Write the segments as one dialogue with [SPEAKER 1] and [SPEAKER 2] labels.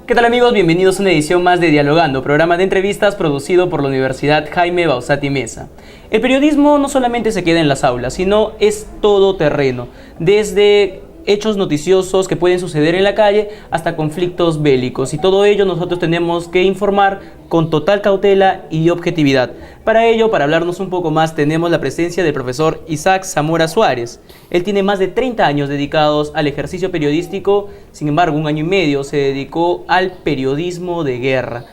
[SPEAKER 1] ¿Qué tal amigos? Bienvenidos a una edición más de Dialogando, programa de entrevistas producido por la Universidad Jaime Bausati Meza. El periodismo no solamente se queda en las aulas, sino es todo terreno, desde hechos noticiosos que pueden suceder en la calle hasta conflictos bélicos, y todo ello nosotros tenemos que informar con total cautela y objetividad. Para ello, para hablarnos un poco más, tenemos la presencia del profesor Isaac Zamora Suárez. Él tiene más de 30 años dedicados al ejercicio periodístico, sin embargo, 1 año y medio se dedicó al periodismo de guerra.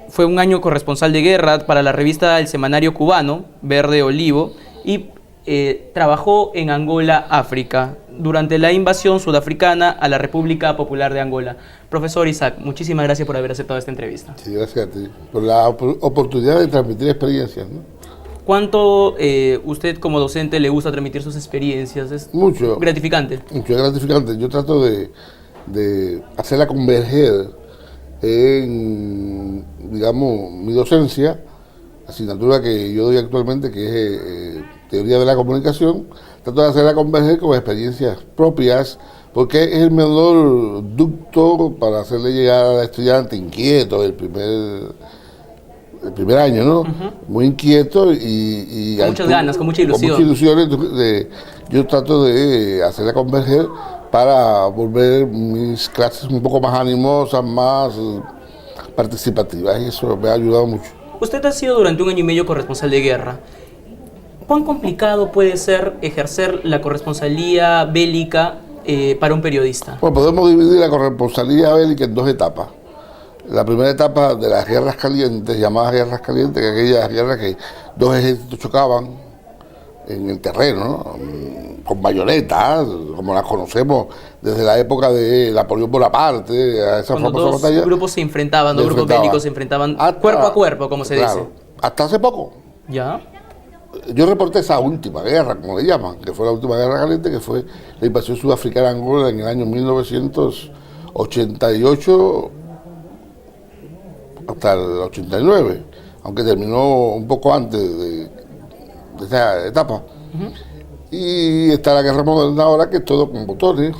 [SPEAKER 1] Fue 1 año corresponsal de guerra para la revista El Semanario Cubano, Verde Olivo, y trabajó en Angola, África, durante la invasión sudafricana a la República Popular de Angola. Profesor Isaac, muchísimas gracias por haber aceptado esta entrevista.
[SPEAKER 2] Sí, gracias a ti, por la oportunidad de transmitir experiencias, ¿no?
[SPEAKER 1] ¿Cuánto usted como docente le gusta transmitir sus experiencias? Es
[SPEAKER 2] mucho
[SPEAKER 1] gratificante.
[SPEAKER 2] Mucho, es gratificante. Yo trato de hacerla converger en, digamos, mi docencia, asignatura que yo doy actualmente, que es Teoría de la Comunicación. Trato de hacerla converger con experiencias propias, porque es el menor ducto para hacerle llegar al estudiante inquieto el primer año, ¿no? Muy inquieto y
[SPEAKER 1] con muchas ganas, con mucha ilusión.
[SPEAKER 2] Con mucha ilusión. Entonces, yo trato de hacerla converger para volver mis clases un poco más animosas, más participativas, y eso me ha ayudado mucho.
[SPEAKER 1] Usted ha sido durante 1 año y medio corresponsal de guerra. ¿Cuán complicado puede ser ejercer la corresponsalía bélica para un periodista?
[SPEAKER 2] Bueno, podemos dividir la corresponsalía bélica en 2 etapas. La primera etapa de las guerras calientes, llamadas guerras calientes, que es aquellas guerras que 2 ejércitos chocaban en el terreno, ¿no? Con bayonetas, como las conocemos desde la época de Napoleón Bonaparte, a esa
[SPEAKER 1] Cuando
[SPEAKER 2] famosa batalla.
[SPEAKER 1] Dos grupos se enfrentaban, dos grupos bélicos se enfrentaban cuerpo a cuerpo, como se dice.
[SPEAKER 2] Hasta hace poco.
[SPEAKER 1] ¿Ya?
[SPEAKER 2] Yo reporté esa última guerra, como le llaman, que fue la última guerra caliente, que fue la invasión sudafricana a Angola en el año 1988 hasta el 89, aunque terminó un poco antes de esa etapa. Y está la guerra moderna ahora, que es todo con botones.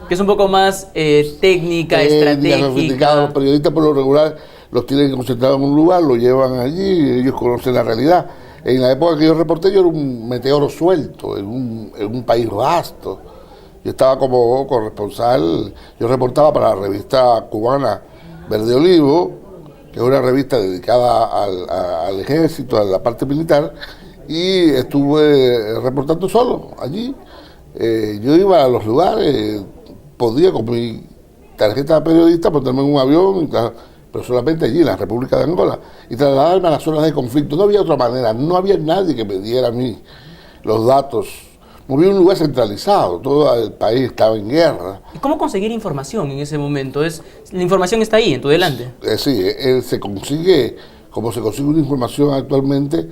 [SPEAKER 1] Que es un poco más técnica, estratégica.
[SPEAKER 2] Los periodistas por lo regular los tienen concentrados en un lugar, lo llevan allí, ellos conocen la realidad. En la época que yo reporté, yo era un meteoro suelto, en un país vasto. Yo estaba como corresponsal, yo reportaba para la revista cubana Verde Olivo, que es una revista dedicada al ejército, a la parte militar, y estuve reportando solo allí. Yo iba a los lugares, podía con mi tarjeta de periodista ponerme en un avión, pero solamente allí, en la República de Angola, y trasladarme a las zonas de conflicto. No había otra manera, no había nadie que me diera a mí los datos. No había un lugar centralizado, todo el país estaba en guerra.
[SPEAKER 1] ¿Y cómo conseguir información en ese momento? La información está ahí, en tu delante.
[SPEAKER 2] Sí, se consigue, como se consigue una información actualmente,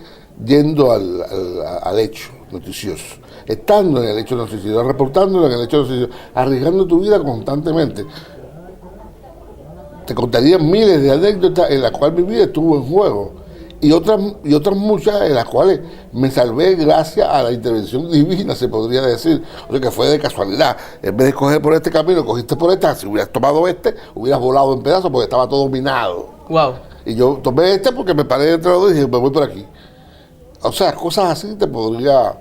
[SPEAKER 2] yendo al hecho noticioso, estando en el hecho noticioso, reportándolo en el hecho noticioso, arriesgando tu vida constantemente. Te contaría miles de anécdotas en las cuales mi vida estuvo en juego, y otras muchas en las cuales me salvé gracias a la intervención divina, se podría decir, o sea, que fue de casualidad. En vez de coger por este camino, cogiste por este. Si hubieras tomado este, hubieras volado en pedazos porque estaba todo minado.
[SPEAKER 1] Wow.
[SPEAKER 2] Y yo tomé este porque me paré entre los dos y dije, me voy por aquí. O sea, cosas así te podría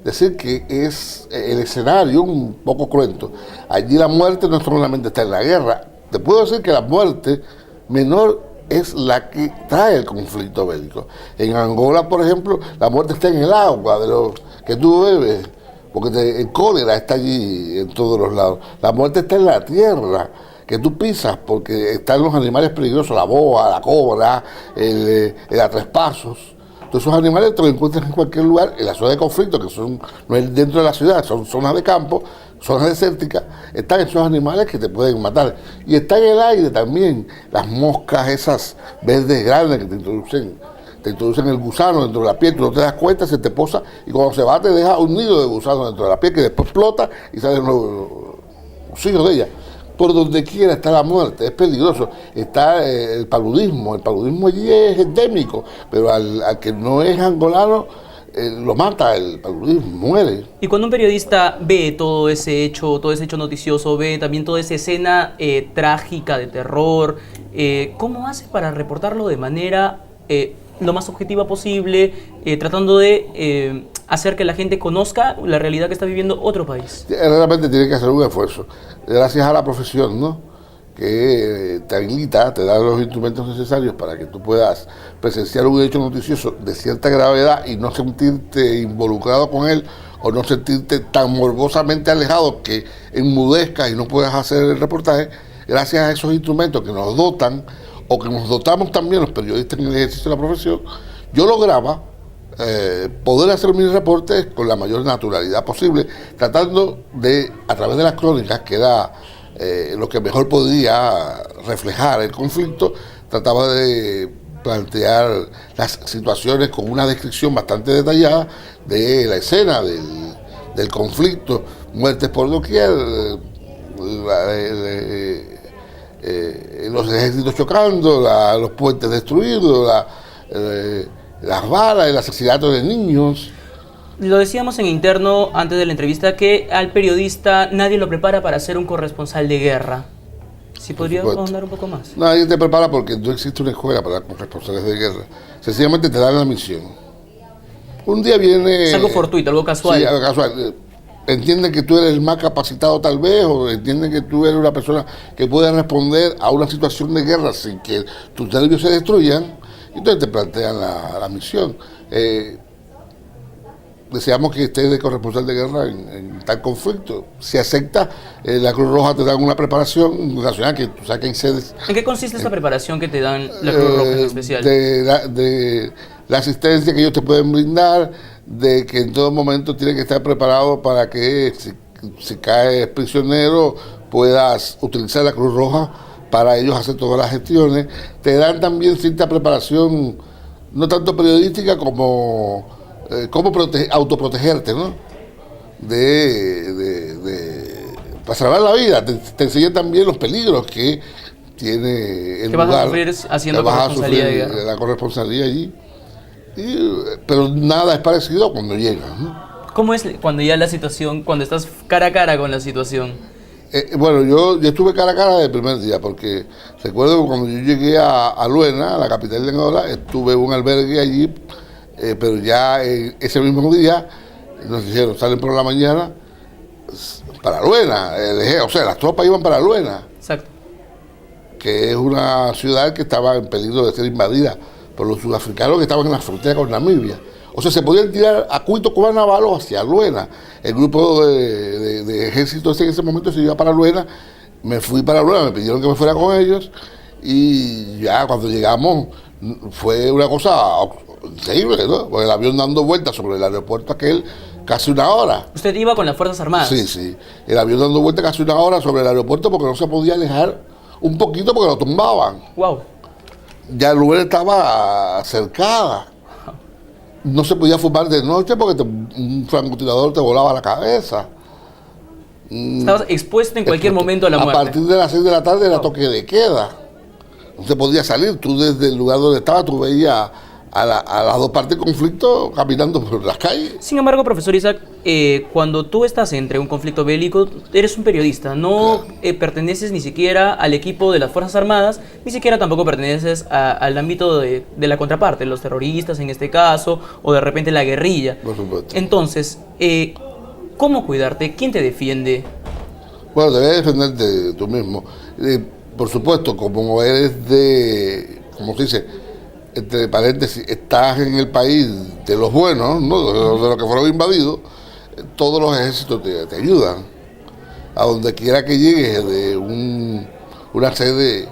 [SPEAKER 2] decir que es el escenario un poco cruento. Allí la muerte no solamente está en la guerra. Te puedo decir que la muerte menor es la que trae el conflicto bélico. En Angola, por ejemplo, la muerte está en el agua de lo que tú bebes, porque el cólera está allí en todos los lados. La muerte está en la tierra que tú pisas, porque están los animales peligrosos, la boa, la cobra, el a 3 pasos. Todos esos animales te los encuentras en cualquier lugar, en la zona de conflicto, que no es dentro de la ciudad, son zonas de campo, zonas desérticas, están esos animales que te pueden matar. Y está en el aire también, las moscas esas verdes grandes que te introducen el gusano dentro de la piel, tú no te das cuenta, se te posa, y cuando se va te deja un nido de gusano dentro de la piel, que después explota y salen los hijos de ella. Por donde quiera está la muerte, es peligroso. Está el paludismo allí es endémico, pero al que no es angolano, lo mata, el paludismo, muere.
[SPEAKER 1] Y cuando un periodista ve todo ese hecho noticioso, ve también toda esa escena trágica de terror, ¿cómo hace para reportarlo de manera lo más objetiva posible, tratando de hacer que la gente conozca la realidad que está viviendo otro país?
[SPEAKER 2] Realmente tiene que hacer un esfuerzo, gracias a la profesión, ¿no?, que te habilita, te da los instrumentos necesarios para que tú puedas presenciar un hecho noticioso de cierta gravedad y no sentirte involucrado con él o no sentirte tan morbosamente alejado que enmudezcas y no puedas hacer el reportaje. Gracias a esos instrumentos que nos dotan o que nos dotamos también los periodistas en el ejercicio de la profesión, yo lograba poder hacer mis reportes con la mayor naturalidad posible, tratando de, a través de las crónicas, que era lo que mejor podía reflejar el conflicto, trataba de plantear las situaciones con una descripción bastante detallada de la escena del conflicto, muertes por doquier, los ejércitos chocando, los puentes destruidos, las balas, el asesinato de niños.
[SPEAKER 1] Lo decíamos en interno antes de la entrevista que al periodista nadie lo prepara para ser un corresponsal de guerra. ¿Sí podría ahondar un poco más?
[SPEAKER 2] Nadie te prepara porque no existe una escuela para corresponsales de guerra. Sencillamente te dan la misión. Un día viene...
[SPEAKER 1] Es algo fortuito, algo casual.
[SPEAKER 2] Sí, algo casual. Entienden que tú eres el más capacitado tal vez, o entienden que tú eres una persona que puede responder a una situación de guerra sin que tus nervios se destruyan, y entonces te plantean la misión. Deseamos que estés de corresponsal de guerra en tal conflicto. Si acepta, la Cruz Roja te da una preparación nacional, que tú sabes que hay sedes.
[SPEAKER 1] ¿En qué consiste esta preparación que te dan la Cruz Roja en especial?
[SPEAKER 2] De la asistencia que ellos te pueden brindar, de que en todo momento tienes que estar preparado para que si caes prisionero puedas utilizar la Cruz Roja para ellos hacer todas las gestiones. Te dan también cierta preparación, no tanto periodística como cómo autoprotegerte, ¿no? Para salvar la vida. Te enseñan también los peligros que tiene el lugar.
[SPEAKER 1] Vas a sufrir haciendo corresponsalía de guerra.
[SPEAKER 2] La corresponsalía allí. Pero nada es parecido cuando llegas, ¿no?
[SPEAKER 1] ¿Cómo es cuando ya la situación, cuando estás cara a cara con la situación?
[SPEAKER 2] Bueno, yo estuve cara a cara desde el primer día, porque recuerdo que cuando yo llegué a Luena, la capital de Angola, estuve en un albergue allí, pero ya ese mismo día nos dijeron, salen por la mañana para Luena, o sea, las tropas iban para Luena.
[SPEAKER 1] Exacto.
[SPEAKER 2] Que es una ciudad que estaba en peligro de ser invadida por los sudafricanos que estaban en la frontera con Namibia. O sea, se podían tirar a Cuito con Navalo hacia Luena. El grupo de ejércitos en ese momento se iba para Luena. Me fui para Luena, me pidieron que me fuera con ellos. Y ya cuando llegamos fue una cosa increíble, ¿no? Porque el avión dando vueltas sobre el aeropuerto aquel casi una hora.
[SPEAKER 1] ¿Usted iba con las Fuerzas Armadas?
[SPEAKER 2] Sí, sí. El avión dando vueltas casi una hora sobre el aeropuerto porque no se podía alejar un poquito porque lo tumbaban.
[SPEAKER 1] Wow.
[SPEAKER 2] Ya Luena estaba cercada. No se podía fumar de noche porque un francotirador te volaba la cabeza.
[SPEAKER 1] Estabas expuesto en cualquier momento a la muerte.
[SPEAKER 2] A partir de las 6 de la tarde era toque de queda. No se podía salir. Tú desde el lugar donde estabas, tú veías a las dos partes del conflicto caminando por las calles.
[SPEAKER 1] Sin embargo, profesor Isaac, cuando tú estás entre un conflicto bélico, eres un periodista, no perteneces ni siquiera al equipo de las Fuerzas Armadas, ni siquiera tampoco perteneces al ámbito de la contraparte, los terroristas en este caso, o de repente la guerrilla.
[SPEAKER 2] Por supuesto.
[SPEAKER 1] Entonces, ¿cómo cuidarte? ¿Quién te defiende?
[SPEAKER 2] Bueno, debes defenderte tú mismo. Por supuesto, como eres como se dice, entre paréntesis, estás en el país de los buenos, ¿no? de los que fueron invadidos, todos los ejércitos te ayudan. A donde quiera que llegues de una sede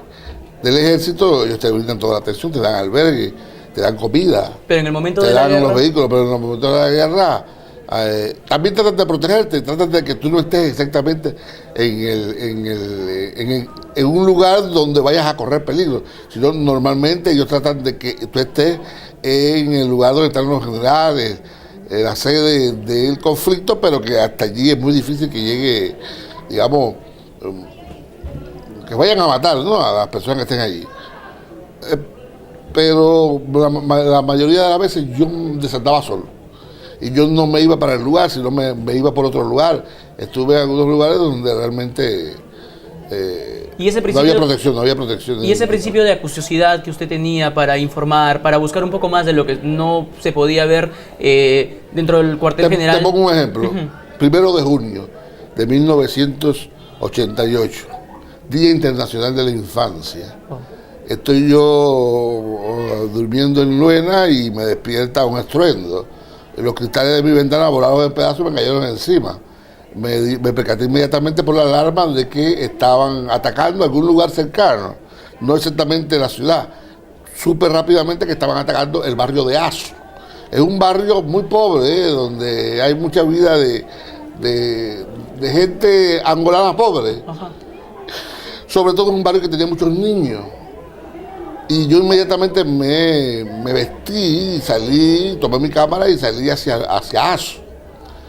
[SPEAKER 2] del ejército, ellos te brindan toda la atención, te dan albergue, te dan comida,
[SPEAKER 1] pero en el momento
[SPEAKER 2] te
[SPEAKER 1] de la
[SPEAKER 2] dan
[SPEAKER 1] guerra,
[SPEAKER 2] los vehículos, pero en el momento de la guerra también tratan de protegerte, tratan de que tú no estés exactamente en un lugar donde vayas a correr peligro, sino normalmente ellos tratan de que tú estés en el lugar donde están los generales, la sede del conflicto, pero que hasta allí es muy difícil que llegue, digamos, que vayan a matar, ¿no?, a las personas que estén allí. Pero la mayoría de las veces yo desandaba solo. y yo no me iba para el lugar, sino me iba por otro lugar. Estuve en algunos lugares donde realmente
[SPEAKER 1] ¿Y ese
[SPEAKER 2] no había protección, no había protección.
[SPEAKER 1] Y ese principio de acuciosidad que usted tenía para informar, para buscar un poco más de lo que no se podía ver dentro del cuartel general.
[SPEAKER 2] Te pongo un ejemplo. 1 de junio de 1988, Día Internacional de la Infancia. Estoy yo durmiendo en Luena y me despierta un estruendo. Los cristales de mi ventana volaron en pedazos y me cayeron encima. Me percaté inmediatamente por la alarma de que estaban atacando algún lugar cercano, no exactamente la ciudad. Supe rápidamente que estaban atacando el barrio de Azo. Es un barrio muy pobre, donde hay mucha vida de gente angolana pobre.
[SPEAKER 1] Ajá.
[SPEAKER 2] Sobre todo en un barrio que tenía muchos niños. Y yo inmediatamente me vestí, salí, tomé mi cámara y salí hacia Azo.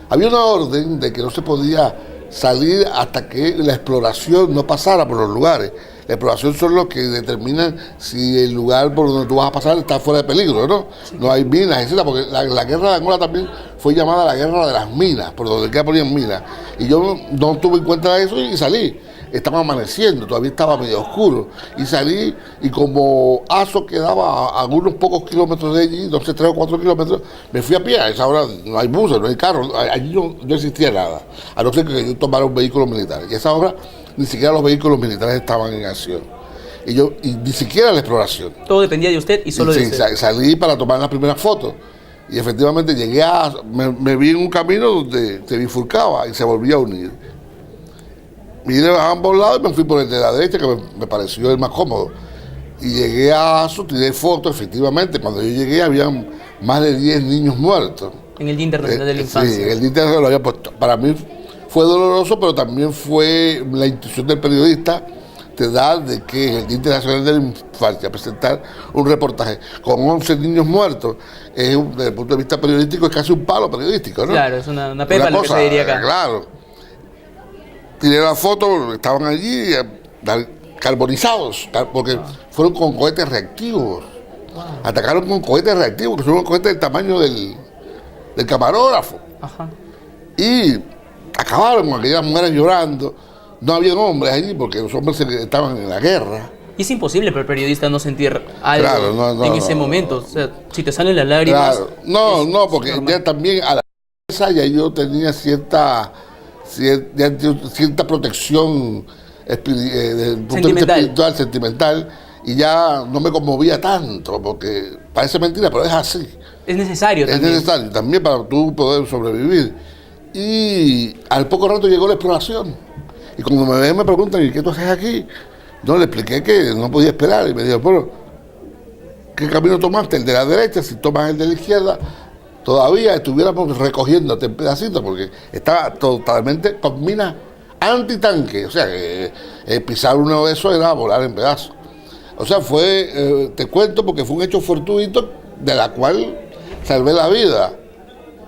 [SPEAKER 2] Había una orden de que no se podía salir hasta que la exploración no pasara por los lugares. La exploración son los que determinan si el lugar por donde tú vas a pasar está fuera de peligro, ¿no? No hay minas, etc. Porque la guerra de Angola también fue llamada la guerra de las minas, por donde queda ponían minas. Y yo no tuve en cuenta eso y salí. Estaba amaneciendo, todavía estaba medio oscuro. Y salí, y como Azo quedaba a algunos pocos kilómetros de allí, no sé, 3 o 4 kilómetros, me fui a pie. A esa hora no hay buses, no hay carros, allí no existía nada. A no ser que yo tomara un vehículo militar. Y a esa hora ni siquiera los vehículos militares estaban en acción. Y ni siquiera la exploración.
[SPEAKER 1] Todo dependía de usted y solo de usted.
[SPEAKER 2] Salí para tomar las primeras fotos. Y efectivamente llegué me vi en un camino donde se bifurcaba y se volvía a unir. Vine a ambos lados y me fui por el de la derecha, que me pareció el más cómodo. Y llegué a Azo, tiré fotos, efectivamente. Cuando yo llegué habían más de 10 niños muertos.
[SPEAKER 1] En el Día Internacional de la Infancia.
[SPEAKER 2] Sí, en el Día Internacional lo había puesto. Para mí fue doloroso, pero también fue la intuición del periodista te da de que en el Día Internacional de la Infancia presentar un reportaje con 11 niños muertos, desde el punto de vista periodístico, es casi un palo periodístico, ¿no?
[SPEAKER 1] Claro, es una pepa lo que se diría acá.
[SPEAKER 2] Claro. Tiré la foto, estaban allí carbonizados, porque fueron con cohetes reactivos. Wow. Atacaron con cohetes reactivos, que son unos cohetes del tamaño del camarógrafo.
[SPEAKER 1] Ajá.
[SPEAKER 2] Y acabaron con aquellas mujeres llorando. No había hombres allí porque los hombres estaban en la guerra.
[SPEAKER 1] Y es imposible para el periodista no sentir algo en ese momento. O sea, si te salen las lágrimas...
[SPEAKER 2] Claro. No, porque ya también a la mesa ya yo tenía cierta protección desde el punto de vista espiritual, sentimental, y ya no me conmovía tanto, porque parece mentira, pero es así.
[SPEAKER 1] Es necesario también.
[SPEAKER 2] Es necesario también para tú poder sobrevivir. Y al poco rato llegó la exploración. Y cuando me ven me preguntan, ¿y qué tú haces aquí? No, le expliqué que no podía esperar. Y me dijo, bueno, ¿qué camino tomaste? ¿El de la derecha? Si tomas el de la izquierda, todavía estuviéramos recogiéndote en pedacitos, porque estaba totalmente con minas antitanque. O sea, que pisar uno de esos era volar en pedazos. O sea, te cuento porque fue un hecho fortuito de la cual salvé la vida.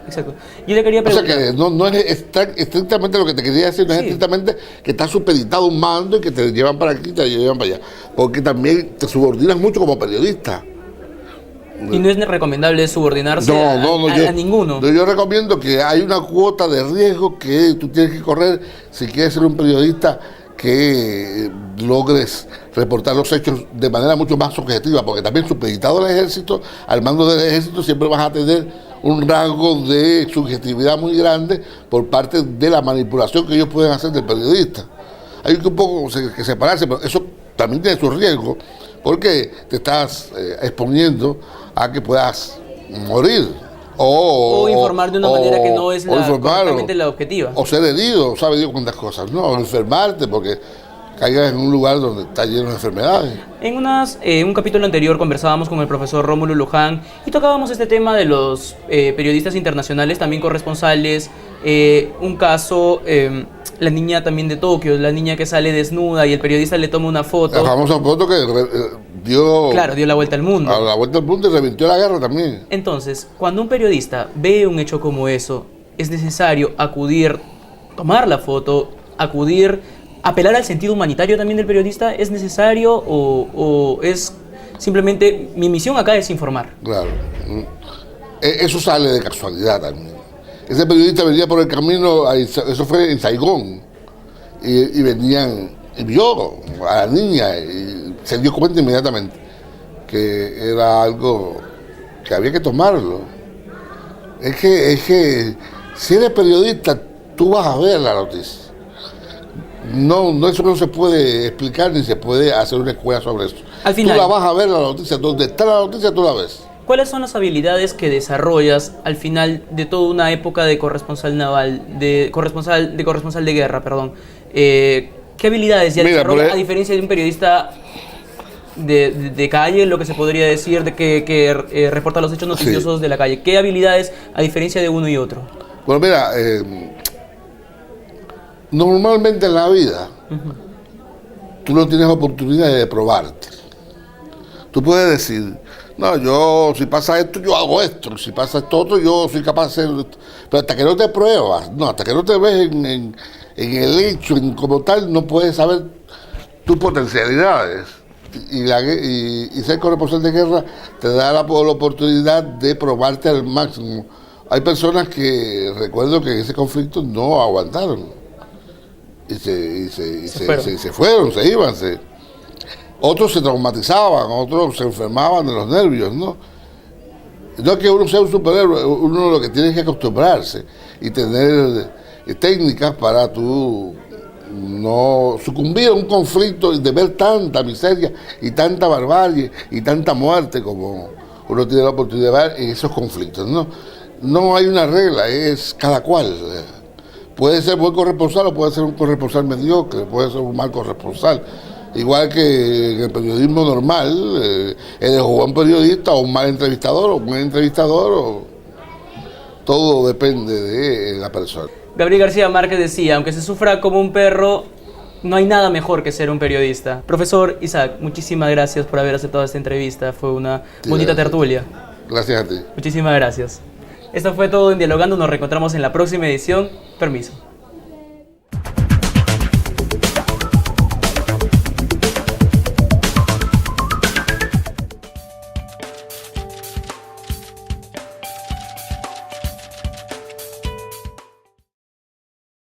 [SPEAKER 1] Exacto. Yo le quería preguntar...
[SPEAKER 2] O sea, que no es estrictamente lo que te quería decir, no es estrictamente que está supeditado un mando y que te llevan para aquí y te llevan para allá. Porque también te subordinas mucho como periodista.
[SPEAKER 1] Y no es recomendable subordinarse a ninguno.
[SPEAKER 2] Yo recomiendo que hay una cuota de riesgo que tú tienes que correr si quieres ser un periodista que logres reportar los hechos de manera mucho más objetiva, porque también supeditado al ejército, al mando del ejército, siempre vas a tener un rango de subjetividad muy grande por parte de la manipulación que ellos pueden hacer del periodista. Hay que un poco que separarse, pero eso también tiene su riesgo, porque te estás exponiendo a que puedas morir. O
[SPEAKER 1] informar de una manera que no es correctamente la objetiva.
[SPEAKER 2] O ser herido, sabe Dios cuántas cosas. No, o enfermarte porque caigas en un lugar donde está lleno de enfermedades.
[SPEAKER 1] En un capítulo anterior conversábamos con el profesor Rómulo Luján y tocábamos este tema de los periodistas internacionales, también corresponsales. Un caso, la niña también de Tokio, la niña que sale desnuda y el periodista le toma una foto.
[SPEAKER 2] La famosa foto que dio
[SPEAKER 1] la vuelta al mundo.
[SPEAKER 2] A la vuelta al mundo y revirtió la guerra también.
[SPEAKER 1] Entonces, cuando un periodista ve un hecho como eso, es necesario acudir, tomar la foto, apelar al sentido humanitario también del periodista. ¿Es necesario o es simplemente mi misión acá es informar?
[SPEAKER 2] Claro. Eso sale de casualidad también. Ese periodista venía por el camino, eso fue en Saigón, y venían, y vio a la niña y se dio cuenta inmediatamente que era algo que había que tomarlo. Es que si eres periodista, tú vas a ver la noticia. No, eso no se puede explicar ni se puede hacer una escuela sobre eso.
[SPEAKER 1] Al final,
[SPEAKER 2] tú la vas a ver la noticia, donde está la noticia tú la ves.
[SPEAKER 1] ¿cuáles son las habilidades que desarrollas al final de toda una época de corresponsal naval, de corresponsal de guerra, perdón? ¿Qué habilidades ya desarrollas a diferencia de un periodista de calle, lo que se podría decir, de que reporta los hechos noticiosos de la calle? ¿Qué habilidades a diferencia de uno y otro?
[SPEAKER 2] Bueno, mira, normalmente en la vida tú no tienes oportunidad de probarte. Tú puedes decir, no, yo si pasa esto, yo hago esto, si pasa esto otro, yo soy capaz de hacer esto. Pero hasta que no te pruebas, no, hasta que no te ves en el hecho, como tal, no puedes saber tus potencialidades. Y ser corresponsal de guerra te da la oportunidad de probarte al máximo. Hay personas que recuerdo que en ese conflicto no aguantaron y se fueron, se iban. Otros se traumatizaban, otros se enfermaban de los nervios, ¿no? No es que uno sea un superhéroe, uno lo que tiene es que acostumbrarse y tener técnicas para tú no sucumbir a un conflicto de ver tanta miseria y tanta barbarie y tanta muerte como uno tiene la oportunidad de ver en esos conflictos, ¿no? No hay una regla, es cada cual. Puede ser buen corresponsal o puede ser un corresponsal mediocre, puede ser un mal corresponsal. Igual que en el periodismo normal, eres un buen periodista o un mal entrevistador o un buen entrevistador, todo depende de la persona.
[SPEAKER 1] Gabriel García Márquez decía, aunque se sufra como un perro, no hay nada mejor que ser un periodista. Profesor Isaac, muchísimas gracias por haber aceptado esta entrevista, fue una bonita tertulia.
[SPEAKER 2] Gracias a ti.
[SPEAKER 1] Muchísimas gracias. Esto fue todo en Dialogando, nos reencontramos en la próxima edición. Permiso.